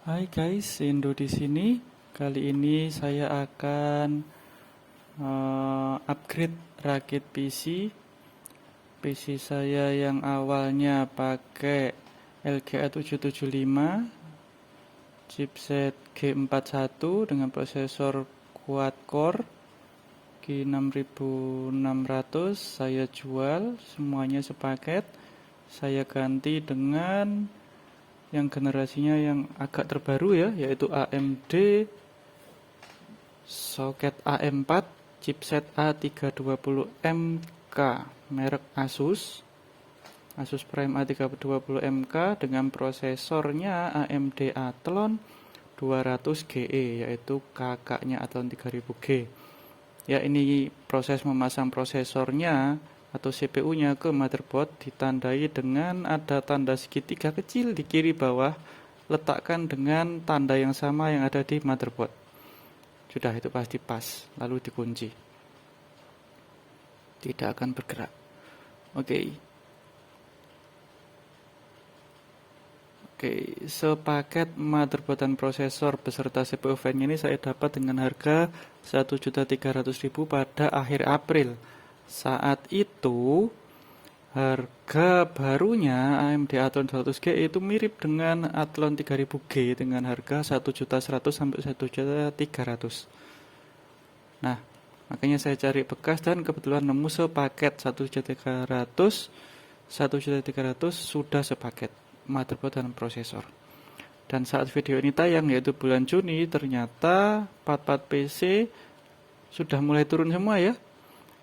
Hai guys, Indo di sini. Kali ini saya akan upgrade rakit PC. PC saya yang awalnya pakai LGA 775, chipset G41 dengan prosesor quad-core G6600. Saya jual semuanya sepaket. Saya ganti dengan yang generasinya yang agak terbaru ya, yaitu AMD soket AM4 chipset A320MK merek Asus Prime A320MK dengan prosesornya AMD Athlon 200GE, yaitu kakaknya Athlon 3000G. Ya, ini proses memasang prosesornya atau CPU-nya ke motherboard ditandai dengan ada tanda segitiga kecil di kiri bawah. Letakkan dengan tanda yang sama yang ada di motherboard. Sudah, itu pasti pas. Lalu dikunci. Tidak akan bergerak. Oke, sepaket motherboard dan prosesor beserta CPU fan ini saya dapat dengan harga 1.300.000 pada akhir April. Saat itu harga barunya AMD Athlon 200G itu mirip dengan Athlon 3000G dengan harga 1.100.000 sampai 1.300.000. Nah, makanya saya cari bekas dan kebetulan nemu sepaket 1.300.000 sudah sepaket motherboard dan prosesor. Dan saat video ini tayang, yaitu bulan Juni, ternyata part-part PC sudah mulai turun semua ya.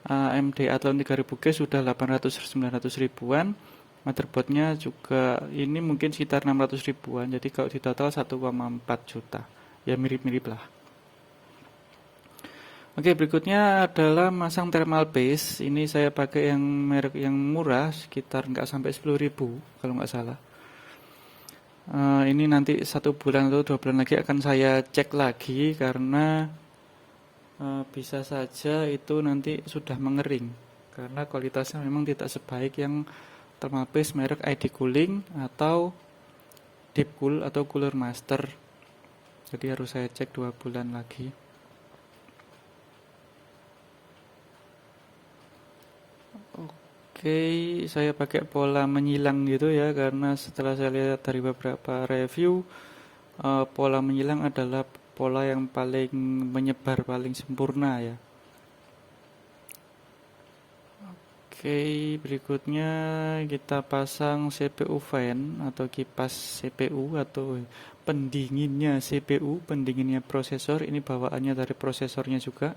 AMD Athlon 3000G sudah 800-900 ribuan, motherboardnya juga ini mungkin sekitar 600 ribuan, jadi kalau di total 1,4 juta, ya mirip-mirip lah. Oke, berikutnya adalah masang thermal paste. Ini saya pakai yang merek yang murah, sekitar nggak sampai 10 ribu kalau nggak salah. Ini nanti 1 bulan atau 2 bulan lagi akan saya cek lagi karena bisa saja itu nanti sudah mengering karena kualitasnya memang tidak sebaik yang thermal paste merek ID Cooling atau Deepcool atau Cooler Master. Jadi harus saya cek 2 bulan lagi. Oke, saya pakai pola menyilang gitu ya, karena setelah saya lihat dari beberapa review, pola menyilang adalah pola yang paling menyebar, paling sempurna ya. Oke, berikutnya kita pasang CPU fan atau kipas CPU atau pendinginnya CPU, pendinginnya prosesor. Ini bawaannya dari prosesornya juga.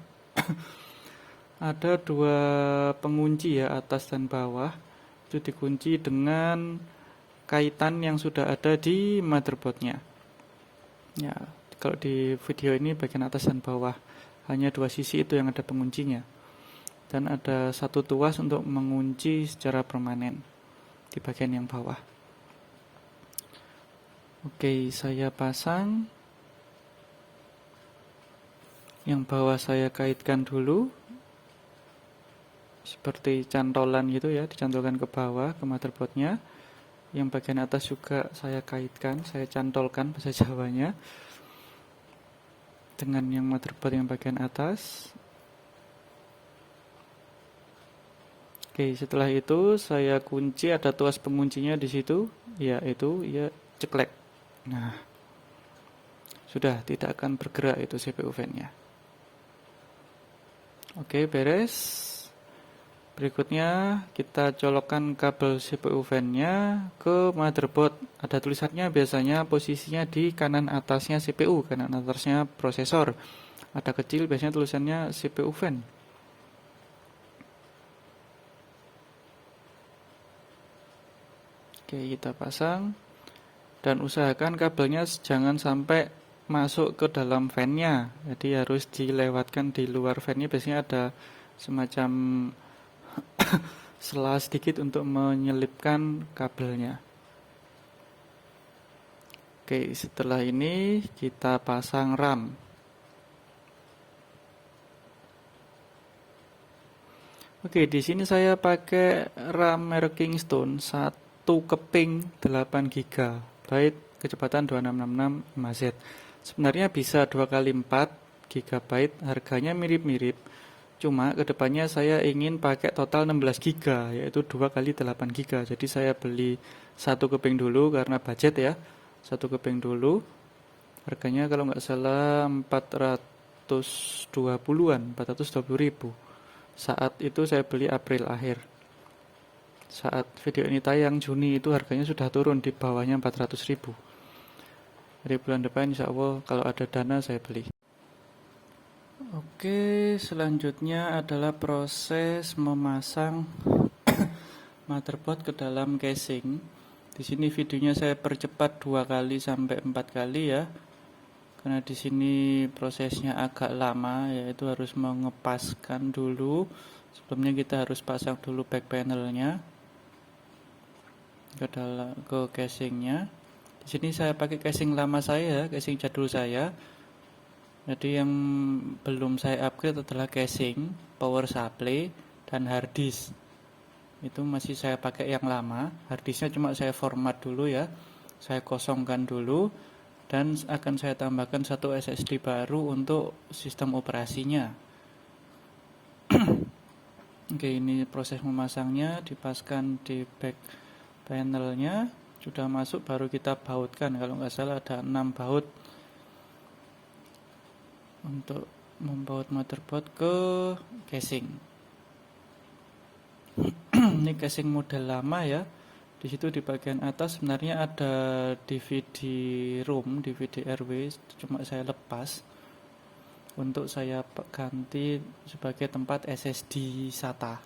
Ada 2 pengunci ya, atas dan bawah. Itu dikunci dengan kaitan yang sudah ada di motherboardnya. Ya, kalau di video ini bagian atas dan bawah, hanya 2 sisi itu yang ada penguncinya. Dan ada 1 tuas untuk mengunci secara permanen di bagian yang bawah. Oke, saya pasang. Yang bawah saya kaitkan dulu. Seperti cantolan gitu ya, dicantolkan ke bawah ke motherboardnya. Yang bagian atas juga saya kaitkan, saya cantolkan bahasa Jawanya dengan yang motherboard yang bagian atas. Oke, setelah itu saya kunci, ada tuas penguncinya di situ, yaitu ya ceklek. Nah, sudah tidak akan bergerak itu CPU fan-nya. Oke, beres. Berikutnya kita colokkan kabel CPU fan-nya ke motherboard. Ada tulisannya biasanya posisinya di kanan atasnya CPU, kanan atasnya prosesor. Ada kecil biasanya tulisannya CPU fan. Oke, kita pasang dan usahakan kabelnya jangan sampai masuk ke dalam fan-nya. Jadi harus dilewatkan di luar fan-nya. Biasanya ada semacam sela sedikit untuk menyelipkan kabelnya. Oke, setelah ini kita pasang RAM. Oke, di sini saya pakai RAM merek Kingston 1 keping 8 GB kecepatan 2666 MHz. Sebenarnya bisa 2 kali 4 GB, harganya mirip-mirip. Cuma kedepannya saya ingin pakai total 16 GB, yaitu 2 kali 8 GB. Jadi saya beli satu keping dulu karena budget ya. Satu keping dulu. Harganya kalau nggak salah 420-an, 420.000. Saat itu saya beli April akhir. Saat video ini tayang Juni itu harganya sudah turun di bawahnya 400.000. Dari bulan depan insya Allah kalau ada dana saya beli. Oke, selanjutnya adalah proses memasang motherboard ke dalam casing. Di sini videonya saya percepat 2 kali sampai 4 kali ya. Karena di sini prosesnya agak lama, yaitu harus mengepaskan dulu. Sebelumnya kita harus pasang dulu back panelnya ke casingnya. Di sini saya pakai casing lama saya, casing jadul saya. Jadi yang belum saya upgrade adalah casing, power supply, dan hard disk. Itu masih saya pakai yang lama. Hard disknya cuma saya format dulu ya. Saya kosongkan dulu dan akan saya tambahkan satu SSD baru untuk sistem operasinya. Oke, ini proses memasangnya, dipaskan di back panelnya. Sudah masuk baru kita bautkan. Kalau nggak salah ada 6 baut untuk membaut motherboard ke casing. Ini casing model lama ya. Di situ di bagian atas sebenarnya ada DVD ROM, DVD RW, cuma saya lepas untuk saya ganti sebagai tempat SSD SATA.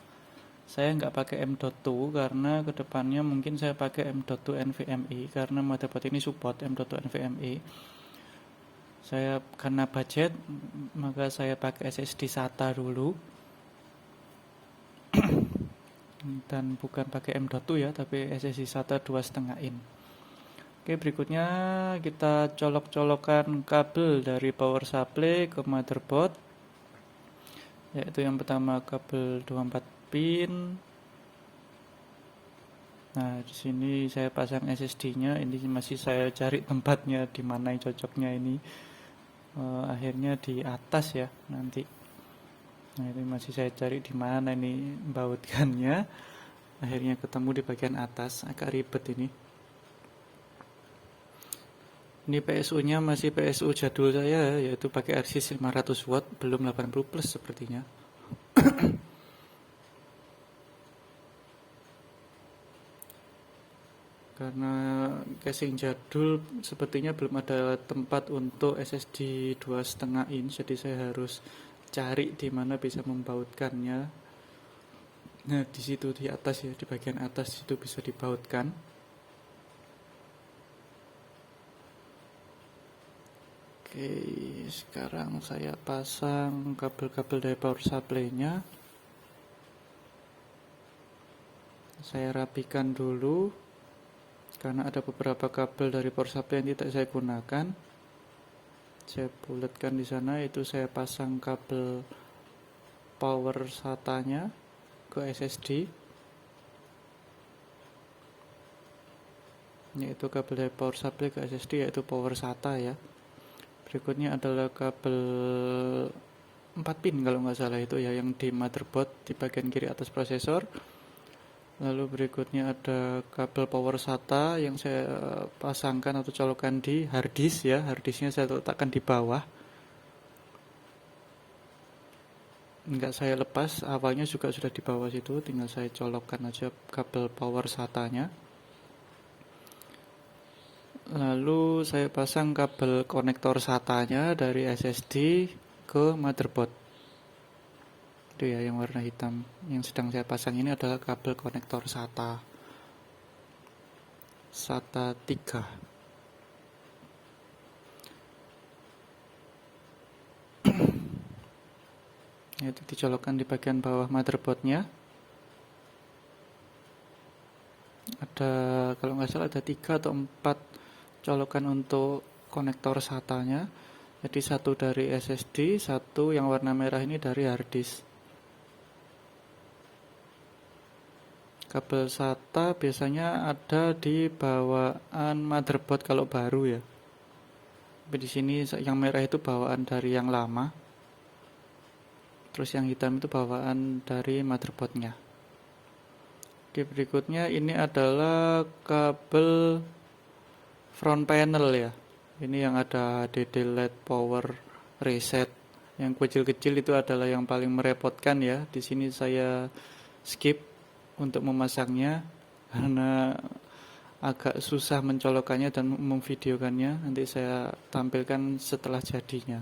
Saya nggak pakai M.2 karena kedepannya mungkin saya pakai M.2 NVMe karena motherboard ini support M.2 NVMe. Saya karena budget maka saya pakai SSD SATA dulu dan bukan pakai M.2 ya, tapi SSD SATA 2,5 in. Oke, berikutnya kita colok-colokan kabel dari power supply ke motherboard, yaitu yang pertama kabel 24 pin. Nah, di sini saya pasang SSD-nya. Ini masih saya cari tempatnya di mana yang cocoknya ini. Akhirnya di atas ya nanti. Nah, ini masih saya cari di mana ini bautkannya. Akhirnya ketemu di bagian atas. Agak ribet ini. Ini PSU-nya masih PSU jadul saya, yaitu pakai RC 500 watt, belum 80 plus sepertinya. Karena casing jadul sepertinya belum ada tempat untuk SSD 2,5 inch, jadi saya harus cari di mana bisa membautkannya. Nah, di situ di atas ya, di bagian atas itu bisa dibautkan. Oke, sekarang saya pasang kabel-kabel dari power supply-nya. Saya rapikan dulu. Karena ada beberapa kabel dari power supply yang tidak saya gunakan, saya bulatkan di sana. Itu saya pasang kabel power SATA-nya ke SSD, yaitu kabel dari power supply ke SSD, yaitu power SATA ya. Berikutnya adalah kabel 4 pin kalau nggak salah itu ya, yang di motherboard di bagian kiri atas prosesor. Lalu berikutnya ada kabel power SATA yang saya pasangkan atau colokkan di hard disk ya. Hard disknya saya letakkan di bawah. Enggak saya lepas, awalnya juga sudah di bawah situ. Tinggal saya colokkan aja kabel power SATA-nya. Lalu saya pasang kabel konektor SATA-nya dari SSD ke motherboard. Itu ya yang warna hitam. Yang sedang saya pasang ini adalah kabel konektor SATA 3. Itu dicolokkan di bagian bawah motherboardnya. Ada, kalau nggak salah ada 3 atau 4 colokan untuk konektor SATA-nya. Jadi satu dari SSD, satu yang warna merah ini dari hard disk. Kabel SATA biasanya ada di bawaan motherboard kalau baru ya. Tapi di sini yang merah itu bawaan dari yang lama. Terus yang hitam itu bawaan dari motherboardnya. Oke, berikutnya ini adalah kabel front panel ya. Ini yang ada HDD LED power reset. Yang kecil-kecil itu adalah yang paling merepotkan ya. Di sini saya skip untuk memasangnya karena agak susah mencolokkannya dan memvideokannya. Nanti saya tampilkan setelah jadinya.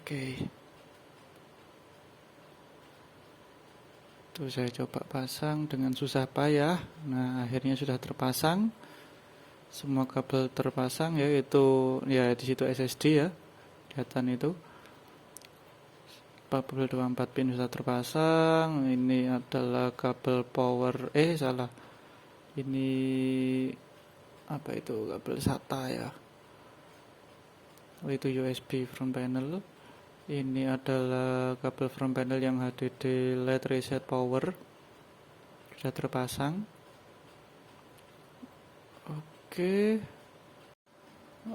Oke. Tuh saya coba pasang dengan susah payah. Nah, akhirnya sudah terpasang. Semua kabel terpasang, yaitu ya di situ SSD ya. Kelihatan itu. 44 pin sudah terpasang. Ini adalah kabel power, salah. Ini apa itu? Kabel SATA ya. Oh, itu USB front panel. Ini adalah kabel front panel yang HDD LED reset power. Sudah terpasang. Oke.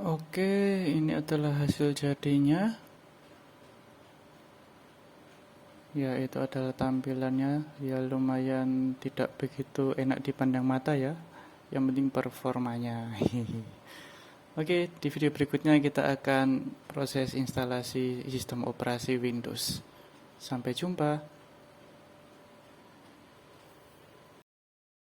Oke, ini adalah hasil jadinya. Ya, itu adalah tampilannya. Ya, lumayan tidak begitu enak dipandang mata ya. Yang penting performanya. Oke, di video berikutnya kita akan proses instalasi sistem operasi Windows. Sampai jumpa.